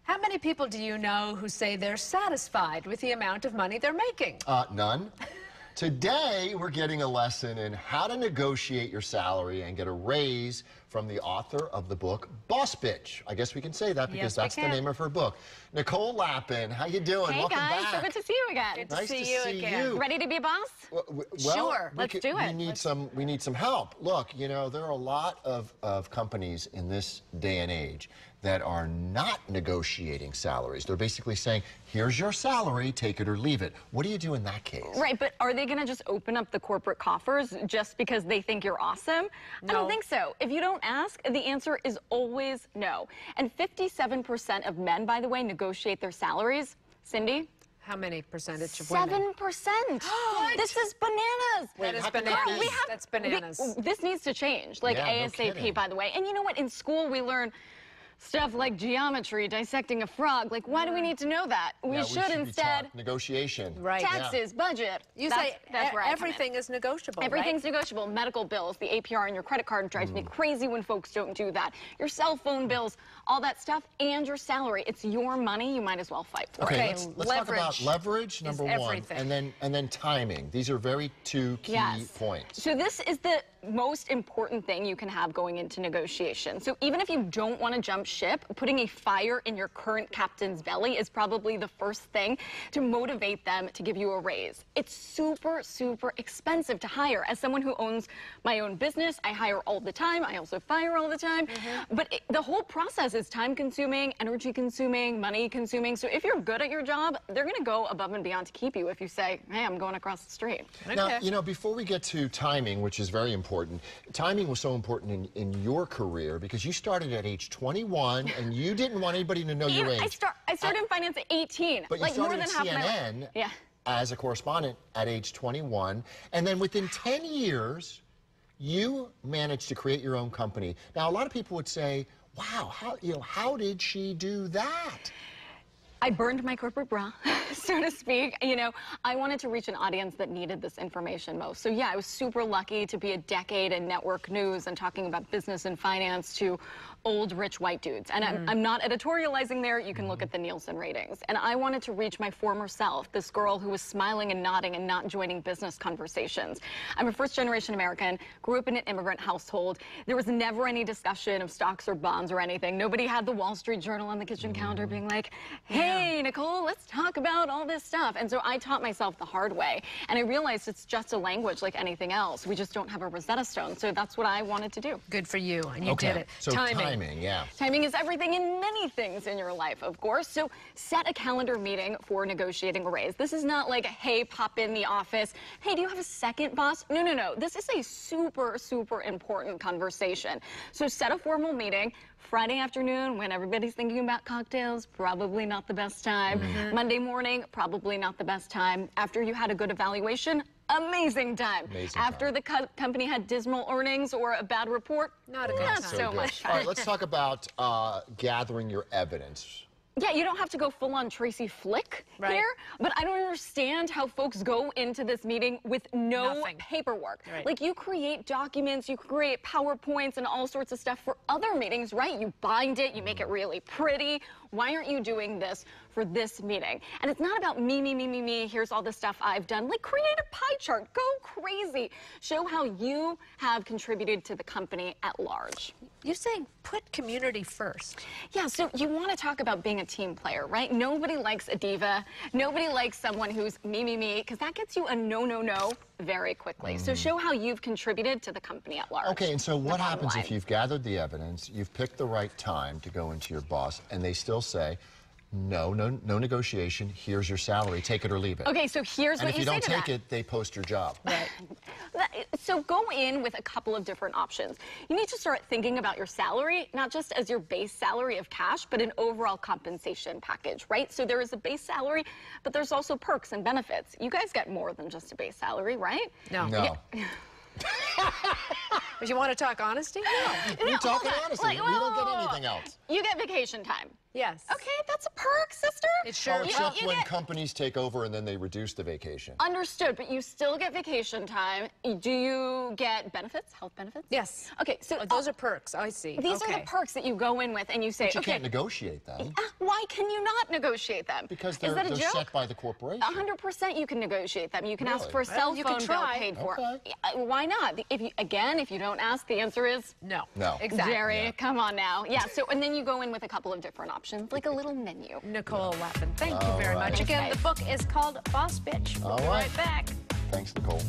How many people do you know who say they're satisfied with the amount of money they're making? None. Today, we're getting a lesson in how to negotiate your salary and get a raise from the author of the book, Boss Bitch. I guess we can say that because that's the name of her book. Nicole Lapin, how you doing? Hey Welcome guys, back. so good to see you again. Good to Nice see to you see again. you. Ready to be a boss? Well, Sure, let's do it. We need some help. Look, you know, there are a lot of companies in this day and age that are not negotiating salaries. They're basically saying, here's your salary, take it or leave it. What do you do in that case? Right, but are they going to just open up the corporate coffers just because they think you're awesome? No. I don't think so. If you don't ask, the answer is always no. And 57% of men, by the way, negotiate their salaries. Cindy? How many percentage of women? 7%. This is bananas. That is how can bananas. that be? That's bananas. This needs to change, like Yeah, no ASAP, kidding. by the way. And you know what? In school, we learn stuff like geometry, dissecting a frog. Like, why do we need to know that? We Yeah, should be instead taught negotiation. Right. taxes, budget. You That's say where I come in. everything is negotiable, Everything's negotiable. Medical bills, the APR on your credit card drives me crazy when folks don't do that. Your cell phone bills, all that stuff, and your salary. It's your money. You might as well fight for Okay, it. let's talk about leverage, is number one, everything. and then timing. These are very two key points. So this is the most important thing you can have going into negotiation. So even if you don't want to jump ship, putting a fire in your current captain's belly is probably the first thing to motivate them to give you a raise. It's super, super expensive to hire. As someone who owns my own business, I hire all the time. I also fire all the time. But the whole process is time-consuming, energy-consuming, money-consuming. So if you're good at your job, they're going to go above and beyond to keep you if you say, hey, I'm going across the street. Now, you know, before we get to timing, which is very important, timing was so important in your career because you started at age 21 and you didn't want anybody to know your age. I started in finance at 18. But you like started more than at half my CNN life. Yeah. as a correspondent at age 21, and then within 10 years, you managed to create your own company. Now, a lot of people would say, wow, how did she do that? I burned my corporate bra, so to speak. You know, I wanted to reach an audience that needed this information most. So yeah, I was super lucky to be a decade in network news and talking about business and finance to old, rich white dudes. And I'm not editorializing there. You can look at the Nielsen ratings. And I wanted to reach my former self, this girl who was smiling and nodding and not joining business conversations. I'm a first-generation American, grew up in an immigrant household. There was never any discussion of stocks or bonds or anything. Nobody had the Wall Street Journal on the kitchen counter being like, hey, Nicole, let's talk about all this stuff. And so I taught myself the hard way. And I realized it's just a language like anything else. We just don't have a Rosetta Stone. So that's what I wanted to do. Good for you, and you did it. So timing, yeah. Timing is everything in many things in your life, of course. So set a calendar meeting for negotiating a raise. This is not like, hey, pop in the office. Hey, do you have a second, boss? No, no, no. This is a super, super important conversation. So set a formal meeting. Friday afternoon, when everybody's thinking about cocktails, probably not the best time. Monday morning, probably not the best time. After you had a good evaluation, amazing time. After the company had dismal earnings or a bad report, not a good not time. so much. All right, let's talk about gathering your evidence. Yeah, you don't have to go full-on Tracy Flick here, but I don't understand how folks go into this meeting with no paperwork. Like, you create documents, you create PowerPoints and all sorts of stuff for other meetings, right? You bind it, you make it really pretty. Why aren't you doing this for this meeting? And it's not about me, me, me, me, me. Here's all the stuff I've done. Like, create a pie chart. Go crazy. Show how you have contributed to the company at large. You're saying put community first. Yeah, so you want to talk about being a team player, right? Nobody likes a diva. Nobody likes someone who's me, me, me, because that gets you a no, no, no very quickly. So show how you've contributed to the company at large. Okay, and so what happens if you've gathered the evidence, you've picked the right time to go into your boss, and they still say, no negotiation, here's your salary, take it or leave it. Okay, so here's what you say to that. And if you don't take it, they post your job. Right. So go in with a couple of different options. You need to start thinking about your salary, not just as your base salary of cash, but an overall compensation package, right? So there is a base salary, but there's also perks and benefits. You guys get more than just a base salary, right? No. But you want to talk honesty? No. We're talking honesty. We don't get anything else. You get vacation time. Yes. Okay, that's a perk, sister. It sure is. Except when companies take over and then they reduce the vacation. Understood, but you still get vacation time. Do you get benefits, health benefits? Yes. Okay, so those are perks. I see. These are the perks that you go in with and you say, But you okay. can't negotiate them. Why can you not negotiate them? Because Is they're that a joke? set by the corporation. 100% you can negotiate them. You can ask Really? for a cell you phone can bill try. paid for. Okay. Why not? If you don't ask, the answer is No. No. Exactly. Jerry, come on now. Yeah, so, and then you go in with a couple of different options, like a little menu. Nicole Lapin, thank you very right. much. Again, Thanks, the book is called Boss Bitch. We'll be All right. right back. Thanks, Nicole.